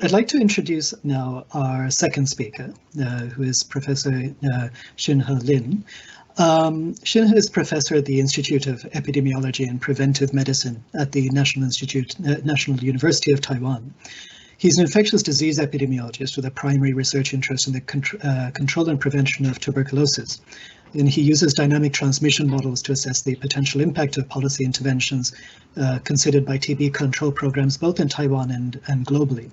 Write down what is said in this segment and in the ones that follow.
I'd like to introduce now our second speaker, who is Professor Hsien-Ho Lin. Hsien-Ho is professor at the Institute of Epidemiology and Preventive Medicine at the National University of Taiwan. He's an infectious disease epidemiologist with a primary research interest in the control and prevention of tuberculosis. And he uses dynamic transmission models to assess the potential impact of policy interventions considered by TB control programs, both in Taiwan and globally.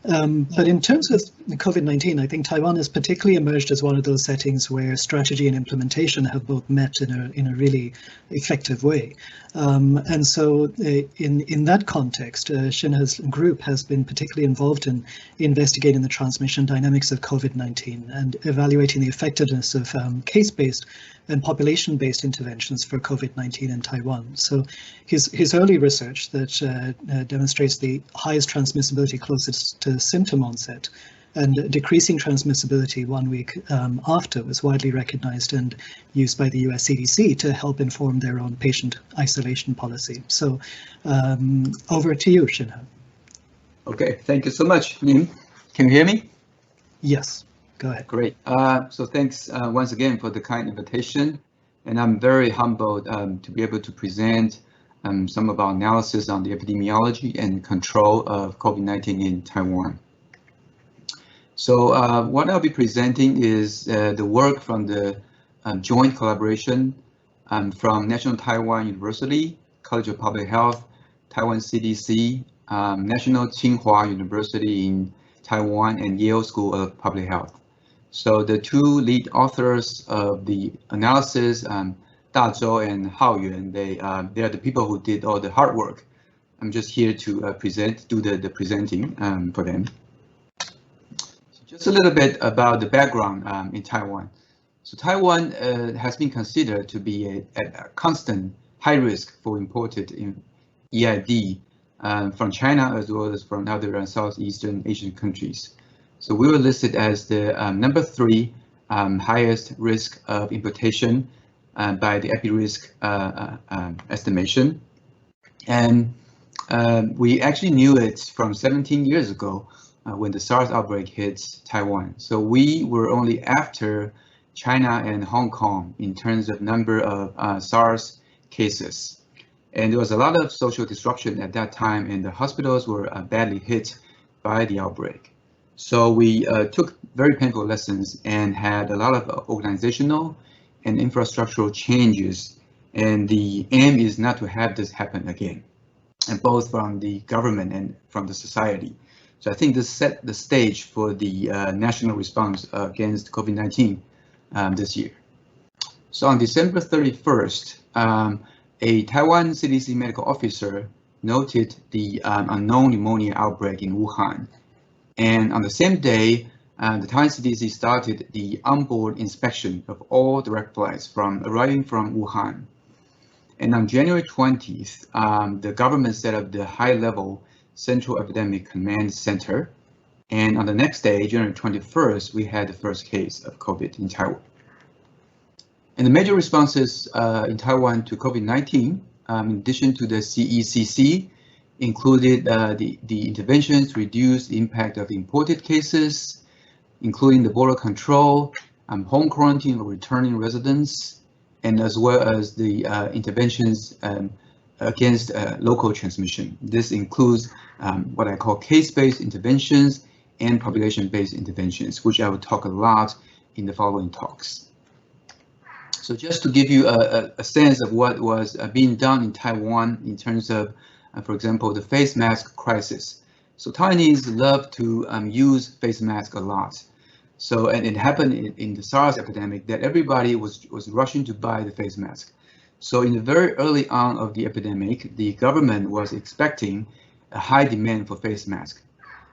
But in terms of COVID-19, I think Taiwan has particularly emerged as one of those settings where strategy and implementation have both met in a really effective way. And so in that context, Hsien-Ho's group has been particularly involved in investigating the transmission dynamics of COVID-19 and evaluating the effectiveness of case-based and population-based interventions for COVID-19 in Taiwan. So his early research that demonstrates the highest transmissibility closest to symptom onset and decreasing transmissibility 1 week after was widely recognized and used by the US CDC to help inform their own patient isolation policy. So over to you, Hsien-Ho. Okay, thank you so much, Lin. Can you hear me? Yes. Go ahead. Great. So thanks once again for the kind invitation. And I'm very humbled to be able to present some of our analysis on the epidemiology and control of COVID-19 in Taiwan. So what I'll be presenting is the work from the joint collaboration from National Taiwan University, College of Public Health, Taiwan CDC, National Tsinghua University in Taiwan, and Yale School of Public Health. So the two lead authors of the analysis, Da Zhou and Hao Yuan, they are the people who did all the hard work. I'm just here to do the presenting for them. So just a little bit about the background in Taiwan. So Taiwan has been considered to be a constant high risk for imported EID from China as well as from other Southeastern Asian countries. So we were listed as the number 3 highest risk of importation by the EpiRisk estimation. And we actually knew it from 17 years ago when the SARS outbreak hit Taiwan. So we were only after China and Hong Kong in terms of number of SARS cases. And there was a lot of social disruption at that time, and the hospitals were badly hit by the outbreak. So we took very painful lessons and had a lot of organizational and infrastructural changes. And the aim is not to have this happen again, and both from the government and from the society. So I think this set the stage for the national response against COVID-19 this year. So on December 31st, a Taiwan CDC medical officer noted the unknown pneumonia outbreak in Wuhan. And on the same day, the Taiwan CDC started the onboard inspection of all direct flights arriving from Wuhan. And on January 20th, the government set up the high-level Central Epidemic Command Center. And on the next day, January 21st, we had the first case of COVID in Taiwan. And the major responses in Taiwan to COVID-19, in addition to the CECC, included the interventions to reduce the impact of imported cases, including the border control, home quarantine of returning residents, and as well as the interventions against local transmission. This includes what I call case-based interventions and population-based interventions, which I will talk a lot in the following talks. So just to give you a sense of what was being done in Taiwan in terms of for example, the face mask crisis. So Taiwanese love to use face mask a lot. So, and it happened in the SARS epidemic that everybody was rushing to buy the face mask. So in the very early on of the epidemic, the government was expecting a high demand for face mask.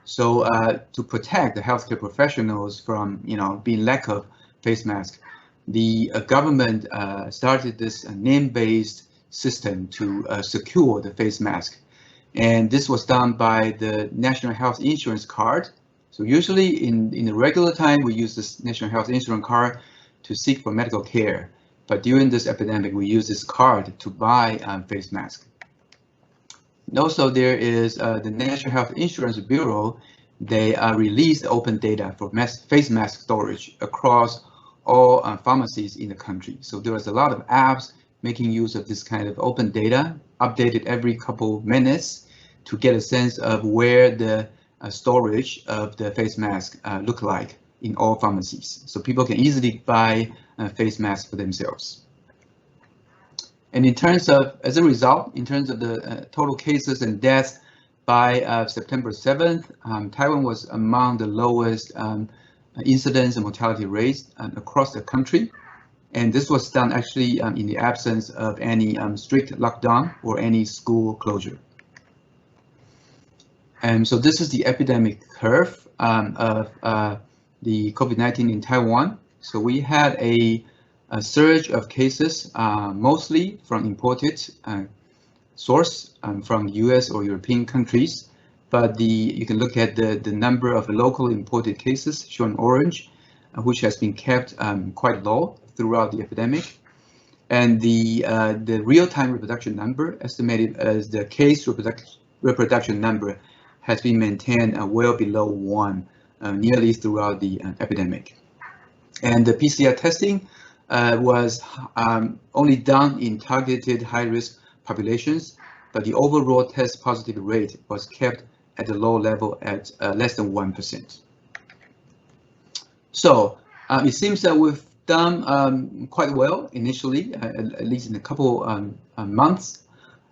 So to protect the healthcare professionals from, being lack of face mask, the government started this name-based system to secure the face mask. And this was done by the National Health Insurance card. So usually in the regular time, we use this National Health Insurance card to seek for medical care. But during this epidemic, we use this card to buy face mask. And also there is the National Health Insurance Bureau they released open data for face mask storage across all pharmacies in the country. So there was a lot of apps making use of this kind of open data, updated every couple minutes to get a sense of where the storage of the face mask look like in all pharmacies. So people can easily buy face masks for themselves. And in terms of, as a result, in terms of the total cases and deaths by September 7th, Taiwan was among the lowest incidence and mortality rates across the country. And this was done actually in the absence of any strict lockdown or any school closure. And so this is the epidemic curve of the COVID-19 in Taiwan. So we had a surge of cases, mostly from imported source from US or European countries. But you can look at the number of local imported cases shown in orange, which has been kept quite low throughout the epidemic. And the real-time reproduction number, estimated as the case reproduction number, has been maintained well below 1 nearly throughout the epidemic. And the PCR testing was only done in targeted high-risk populations, but the overall test positive rate was kept at a low level at less than 1%. So it seems that we've done quite well initially, at least in a couple months,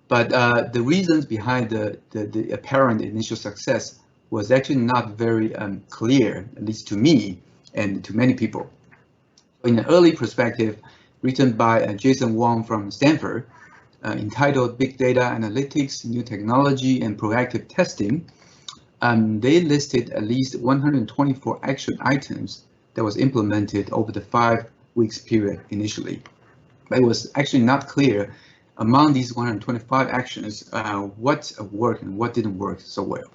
but the reasons behind the apparent initial success was actually not very clear, at least to me and to many people. In an early perspective written by Jason Wong from Stanford, entitled Big Data Analytics, New Technology and Proactive Testing, they listed at least 124 action items that was implemented over the 5 weeks period initially. But it was actually not clear among these 125 actions what worked and what didn't work so well.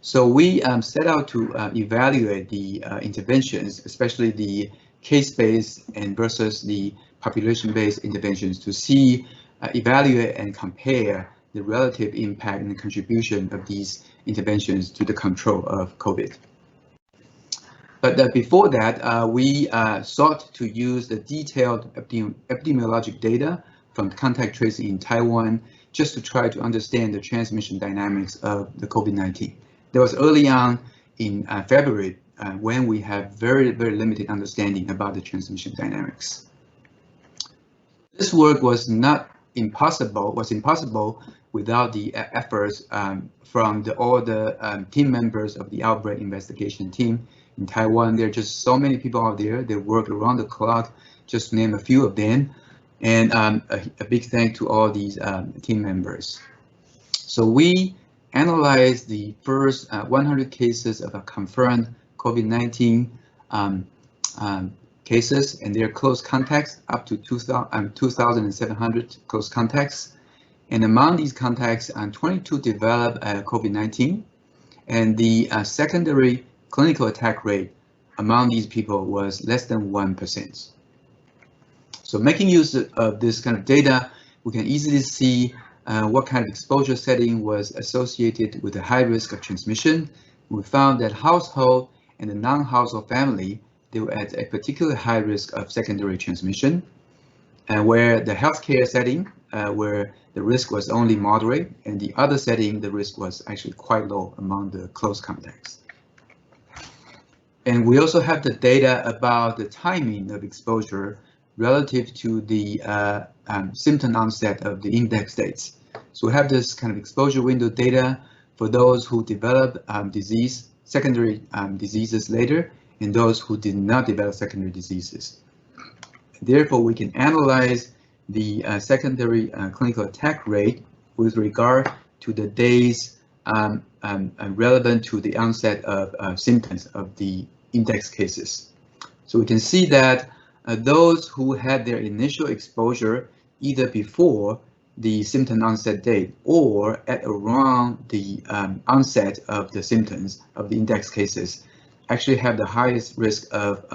So we set out to evaluate the interventions, especially the case-based and versus the population-based interventions, to see, evaluate and compare the relative impact and the contribution of these interventions to the control of COVID. But before that, we sought to use the detailed epidemiologic data from contact tracing in Taiwan just to try to understand the transmission dynamics of the COVID-19. That was early on in February when we have very, very limited understanding about the transmission dynamics. This work was impossible without the efforts from all the team members of the outbreak investigation team in Taiwan. There are just so many people out there. They work around the clock, just to name a few of them. And a big thank to all these team members. So we analyzed the first 100 cases of confirmed COVID-19 cases and their close contacts, up to 2,700 close contacts. And among these contacts, 22 developed COVID-19, and the secondary clinical attack rate among these people was less than 1%. So making use of this kind of data, we can easily see what kind of exposure setting was associated with the high risk of transmission. We found that household and the non-household family, they were at a particular high risk of secondary transmission, and where the healthcare setting, where the risk was only moderate, and the other setting, the risk was actually quite low among the close contacts. And we also have the data about the timing of exposure relative to the symptom onset of the index dates. So we have this kind of exposure window data for those who develop secondary diseases later, and those who did not develop secondary diseases. Therefore, we can analyze the secondary clinical attack rate with regard to the days relevant to the onset of symptoms of the index cases. So we can see that those who had their initial exposure either before the symptom onset date or at around the onset of the symptoms of the index cases actually have the highest risk of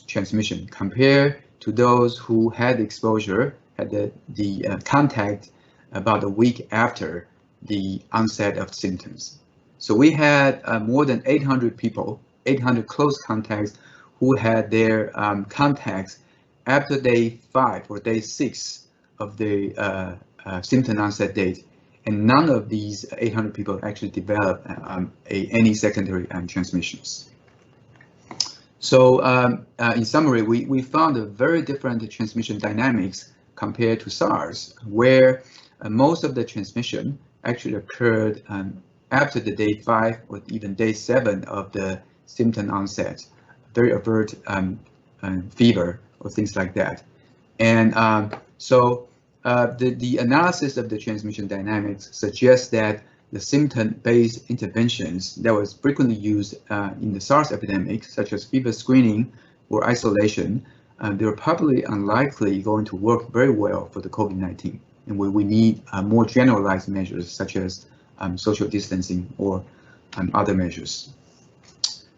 transmission compared to those who had exposure, had the contact about a week after the onset of symptoms. So we had more than 800 people, 800 close contacts who had their contacts after day 5 or day 6 of the symptom onset date. And none of these 800 people actually developed any secondary transmissions. So in summary, we found a very different transmission dynamics compared to SARS, where most of the transmission actually occurred after the day 5 or even day 7 of the symptom onset, very overt fever or things like that. And so the analysis of the transmission dynamics suggests that the symptom-based interventions that was frequently used in the SARS epidemic, such as fever screening or isolation, they were probably unlikely going to work very well for the COVID-19. And we need more generalized measures, such as social distancing or other measures.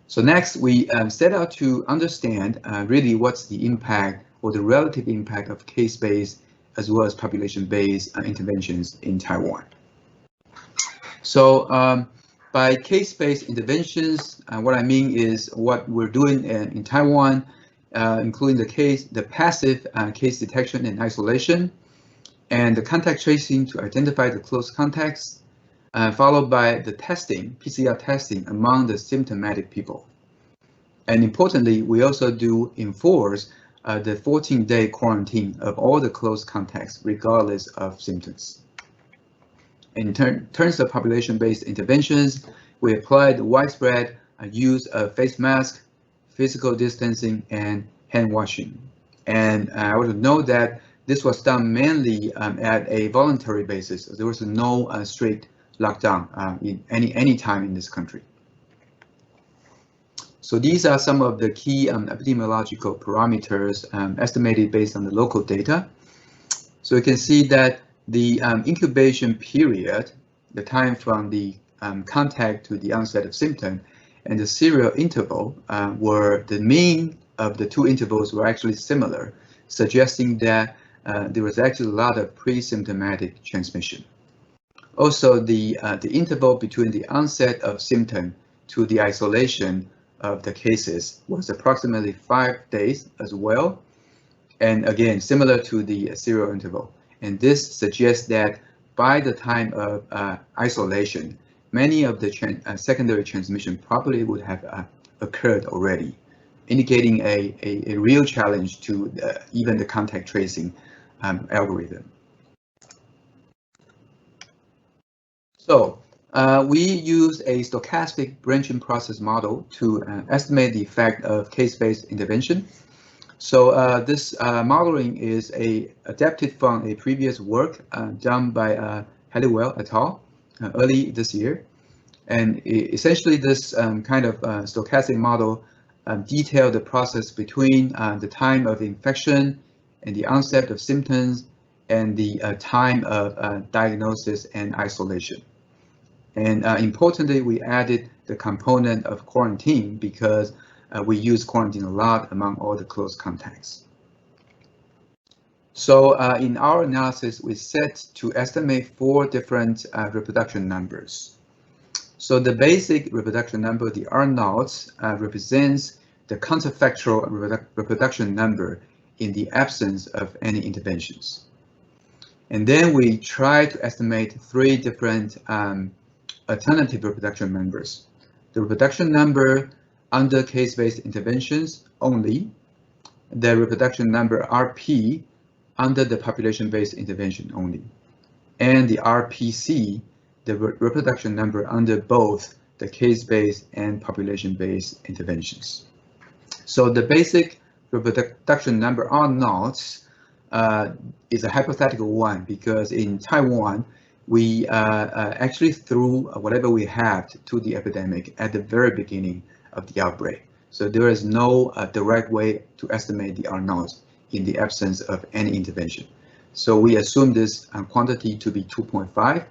So next, we set out to understand really what's the impact or the relative impact of case-based as well as population-based interventions in Taiwan. So by case-based interventions, what I mean is what we're doing in Taiwan, including the passive case detection and isolation, and the contact tracing to identify the close contacts, followed by the testing, PCR testing among the symptomatic people. And importantly, we also do enforce the 14-day quarantine of all the close contacts, regardless of symptoms. In terms of population-based interventions, we applied widespread use of face masks, physical distancing, and hand washing. And I want to note that this was done mainly at a voluntary basis. There was no strict lockdown in any time in this country. So these are some of the key epidemiological parameters estimated based on the local data. So you can see that the incubation period, the time from the contact to the onset of symptom, and the serial interval were the mean of the two intervals were actually similar, suggesting that there was actually a lot of pre-symptomatic transmission. Also, the interval between the onset of symptom to the isolation of the cases was approximately 5 days as well, and again similar to the serial interval. And this suggests that by the time of isolation, many of the secondary transmission probably would have occurred already, indicating a real challenge to even the contact tracing algorithm. So we used a stochastic branching process model to estimate the effect of case-based intervention. So this modeling is adapted from a previous work done by Halliwell et al. Early this year. And essentially this kind of stochastic model detailed the process between the time of infection and the onset of symptoms and the time of diagnosis and isolation. And importantly, we added the component of quarantine because we use quarantine a lot among all the close contacts. So in our analysis, we set to estimate 4 different reproduction numbers. So the basic reproduction number, the R0, represents the counterfactual reproduction number in the absence of any interventions. And then we try to estimate 3 different alternative reproduction numbers. The reproduction number under case-based interventions only, the reproduction number RP under the population-based intervention only, and the RPC, the reproduction number under both the case-based and population-based interventions. So the basic reproduction number R0 is a hypothetical one because in Taiwan, we actually threw whatever we had to the epidemic at the very beginning of the outbreak. So there is no direct way to estimate the R0 in the absence of any intervention. So we assume this quantity to be 2.5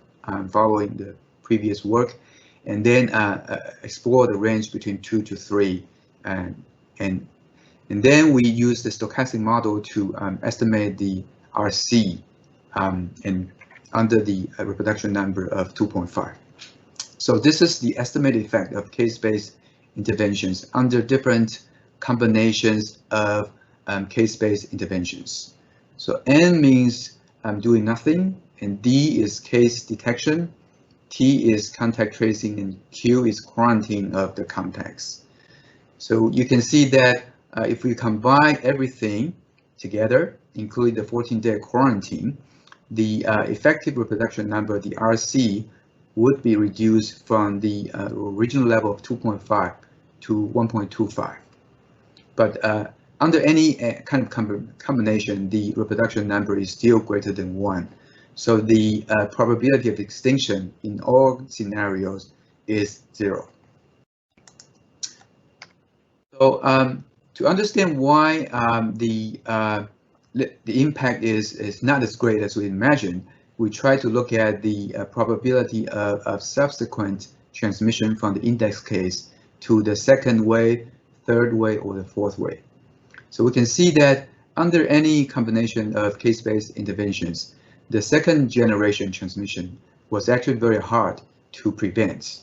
following the previous work, and then explore the range between 2 to 3. And then we use the stochastic model to estimate the RC and under the reproduction number of 2.5. So this is the estimated effect of case-based interventions under different combinations of case-based interventions. So N means doing nothing, and D is case detection, T is contact tracing, and Q is quarantine of the contacts. So you can see that if we combine everything together, including the 14-day quarantine, the effective reproduction number, the RC, would be reduced from the original level of 2.5 to 1.25. But under any kind of combination, the reproduction number is still greater than 1. So the probability of extinction in all scenarios is 0. So to understand why the impact is not as great as we imagined, we try to look at the probability of subsequent transmission from the index case to the second wave, third wave, or the fourth wave. So we can see that under any combination of case-based interventions, the second generation transmission was actually very hard to prevent,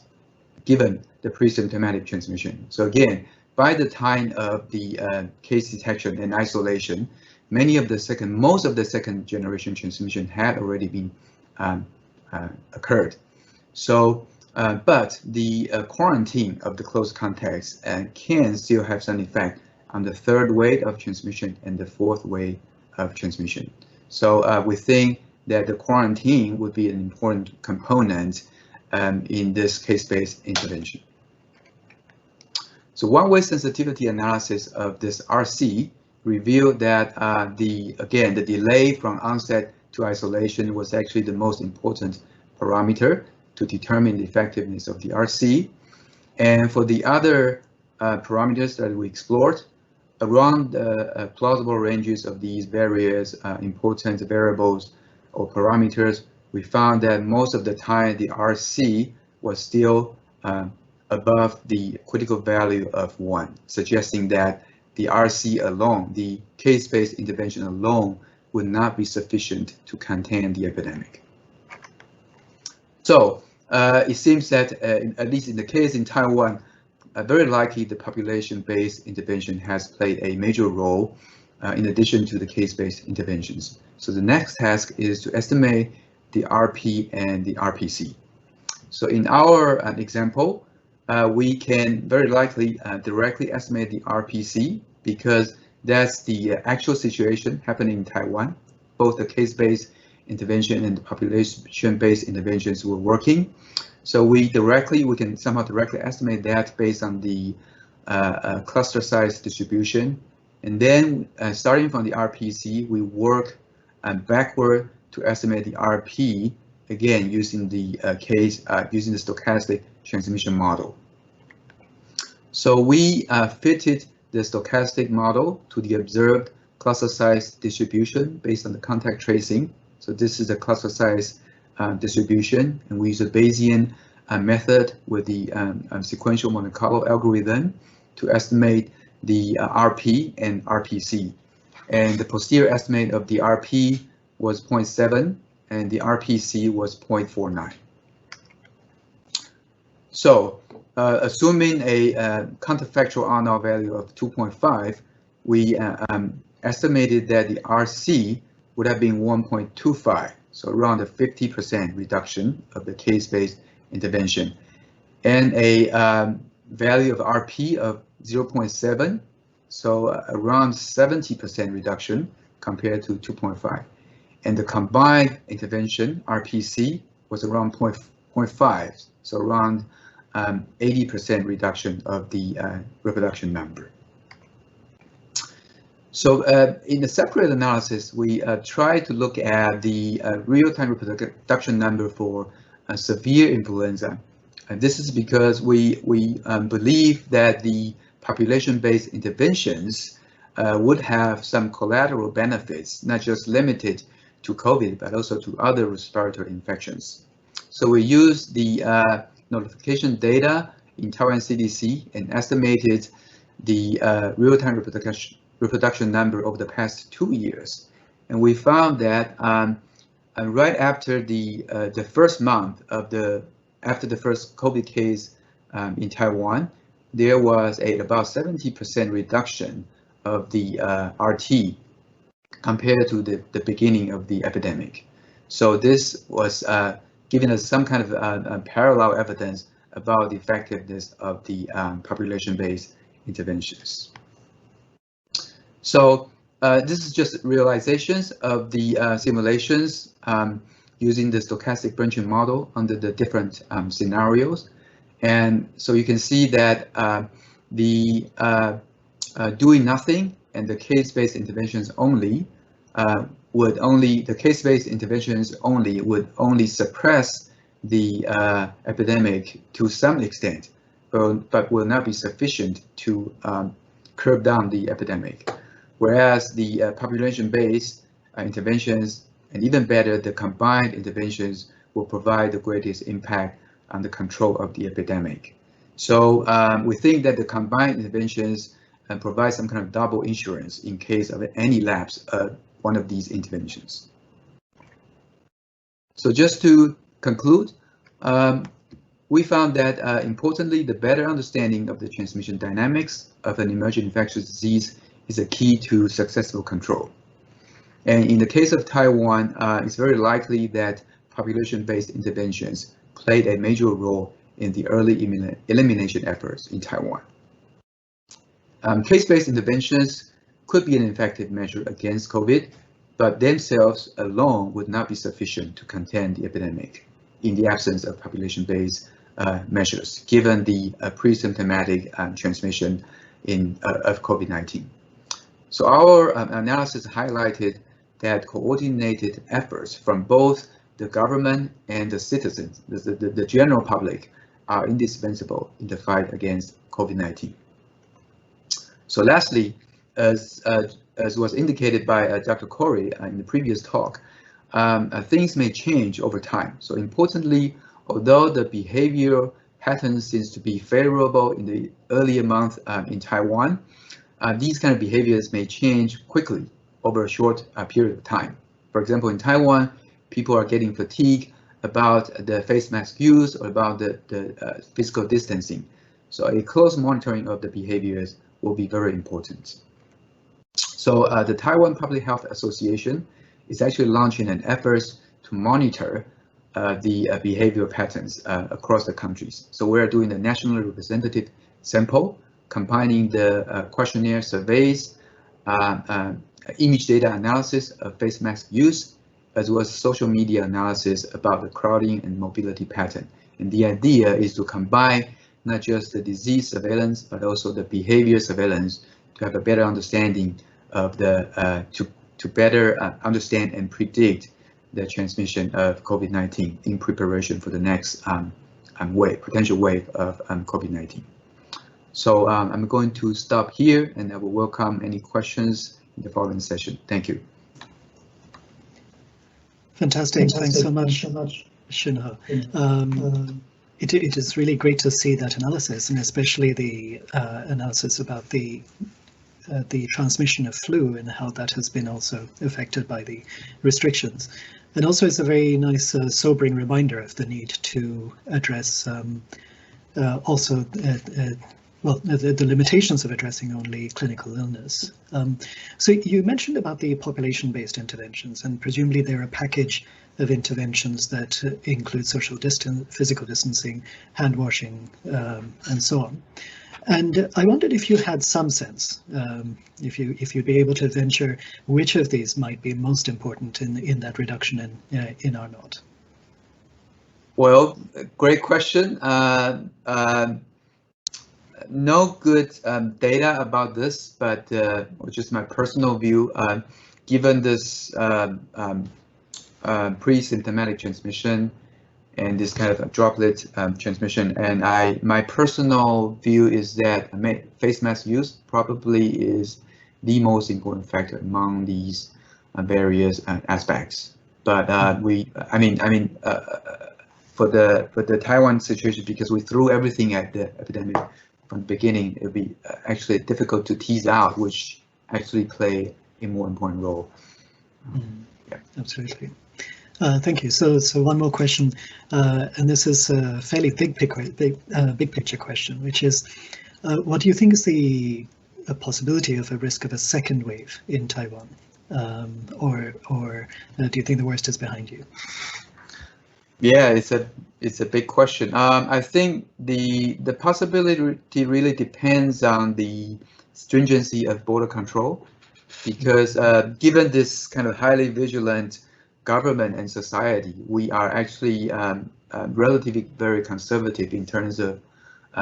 given the pre-symptomatic transmission. So again, by the time of the case detection and isolation, most of the second generation transmission had already been occurred. So, but the quarantine of the close contacts can still have some effect on the third wave of transmission and the fourth wave of transmission. So we think that the quarantine would be an important component in this case-based intervention. So one-way sensitivity analysis of this RC revealed that the delay from onset to isolation was actually the most important parameter to determine the effectiveness of the RC. And for the other parameters that we explored, around the plausible ranges of these various important variables or parameters, we found that most of the time the RC was still above the critical value of 1, suggesting that the RC alone, the case-based intervention alone, would not be sufficient to contain the epidemic. So it seems that, at least in the case in Taiwan, very likely the population-based intervention has played a major role in addition to the case-based interventions. So the next task is to estimate the RP and the RPC. So in our example, we can very likely directly estimate the RPC because that's the actual situation happening in Taiwan. Both the case-based intervention and the population-based interventions were working. So we can somehow directly estimate that based on the cluster size distribution. And then starting from the RPC, we work backward to estimate the RP, again, using the using the stochastic transmission model. So we fitted the stochastic model to the observed cluster size distribution based on the contact tracing. So this is the cluster size distribution, and we use a Bayesian method with the sequential Monte Carlo algorithm to estimate the RP and RPC. And the posterior estimate of the RP was 0.7 and the RPC was 0.49. So assuming a counterfactual R0 value of 2.5, we estimated that the RC would have been 1.25, so around a 50% reduction of the case-based intervention, and a value of RP of 0.7, so around 70% reduction compared to 2.5. And the combined intervention, RPC, was around 0.5, so around 80% reduction of the reproduction number. So in the separate analysis, we try to look at the real-time reproduction number for severe influenza. And this is because we believe that the population-based interventions would have some collateral benefits, not just limited to COVID, but also to other respiratory infections. So we use the notification data in Taiwan CDC and estimated the real-time reproduction number over the past 2 years. And we found that right after the first month of the after the first COVID case in Taiwan, there was about 70% reduction of the RT compared to the beginning of the epidemic. So this was giving us some kind of parallel evidence about the effectiveness of the population-based interventions. So this is just realizations of the simulations using the stochastic branching model under the different scenarios. And so you can see that the doing nothing and the case-based interventions only would only suppress the epidemic to some extent, but will not be sufficient to curb down the epidemic. Whereas the population-based interventions, and even better, the combined interventions, will provide the greatest impact on the control of the epidemic. So we think that the combined interventions provide some kind of double insurance in case of any lapse of one of these interventions. So just to conclude, we found that importantly, the better understanding of the transmission dynamics of an emerging infectious disease is a key to successful control. And in the case of Taiwan, it's very likely that population-based interventions played a major role in the early elimination efforts in Taiwan. Case-based interventions could be an effective measure against COVID, but themselves alone would not be sufficient to contain the epidemic in the absence of population-based measures, given the pre-symptomatic transmission of COVID-19. So our analysis highlighted that coordinated efforts from both the government and the citizens, the general public, are indispensable in the fight against COVID-19. So lastly, as was indicated by Dr. Corey in the previous talk, things may change over time. So importantly, although the behavioral pattern seems to be favorable in the earlier months in Taiwan, these kind of behaviors may change quickly over a short period of time. For example, in Taiwan, people are getting fatigued about the face mask use or about the physical distancing. So a close monitoring of the behaviors will be very important. So the Taiwan Public Health Association is actually launching an effort to monitor the behavioral patterns across the countries. So we're doing the nationally representative sample, combining the questionnaire surveys, image data analysis of face mask use, as well as social media analysis about the crowding and mobility pattern. And the idea is to combine not just the disease surveillance, but also the behavior surveillance to have a better understanding of the, to better understand and predict the transmission of COVID-19 in preparation for the next potential wave of COVID-19. So I'm going to stop here, and I will welcome any questions in the following session. Thank you. Fantastic. Thanks so much, Hsien-Ho. It is really great to see that analysis, and especially the analysis about the transmission of flu and how that has been also affected by the restrictions. And also it's a very nice sobering reminder of the need to address also the limitations of addressing only clinical illness. So you mentioned about the population-based interventions, and presumably they're a package of interventions that include social distance, physical distancing, hand washing, and so on. And I wondered if you had some sense, if you'd be able to venture which of these might be most important in that reduction in R naught. Well, great question. No good data about this, but just my personal view, given this pre-symptomatic transmission and this kind of droplet transmission, and my personal view is that face mask use probably is the most important factor among these various aspects. But for the Taiwan situation, because we threw everything at the epidemic from the beginning, it would be actually difficult to tease out which actually play a more important role. Yeah, absolutely. Thank you. So one more question, and this is a fairly big picture question, which is, what do you think is the possibility of a risk of a second wave in Taiwan, or do you think the worst is behind you? Yeah, it's a big question. I think the possibility really depends on the stringency of border control, because given this kind of highly vigilant government and society, we are actually relatively very conservative in terms of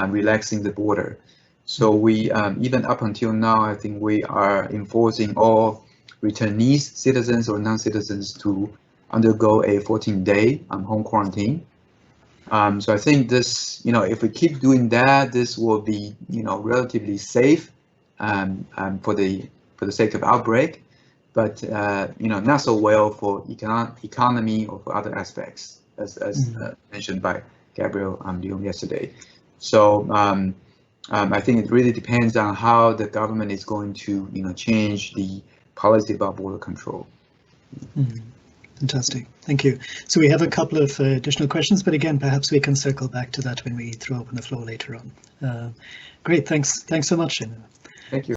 relaxing the border. So we even up until now, I think we are enforcing all returnees, citizens or non-citizens, to undergo a 14-day home quarantine. So I think this, if we keep doing that, this will be, relatively safe for the sake of outbreak, but not so well for economy or for other aspects, as mentioned by Gabriel Leung yesterday. So I think it really depends on how the government is going to, change the policy about border control. Fantastic, thank you. So we have a couple of additional questions, but again, perhaps we can circle back to that when we throw open the floor later on. Great, thanks so much, Hsien-Ho. Thank you.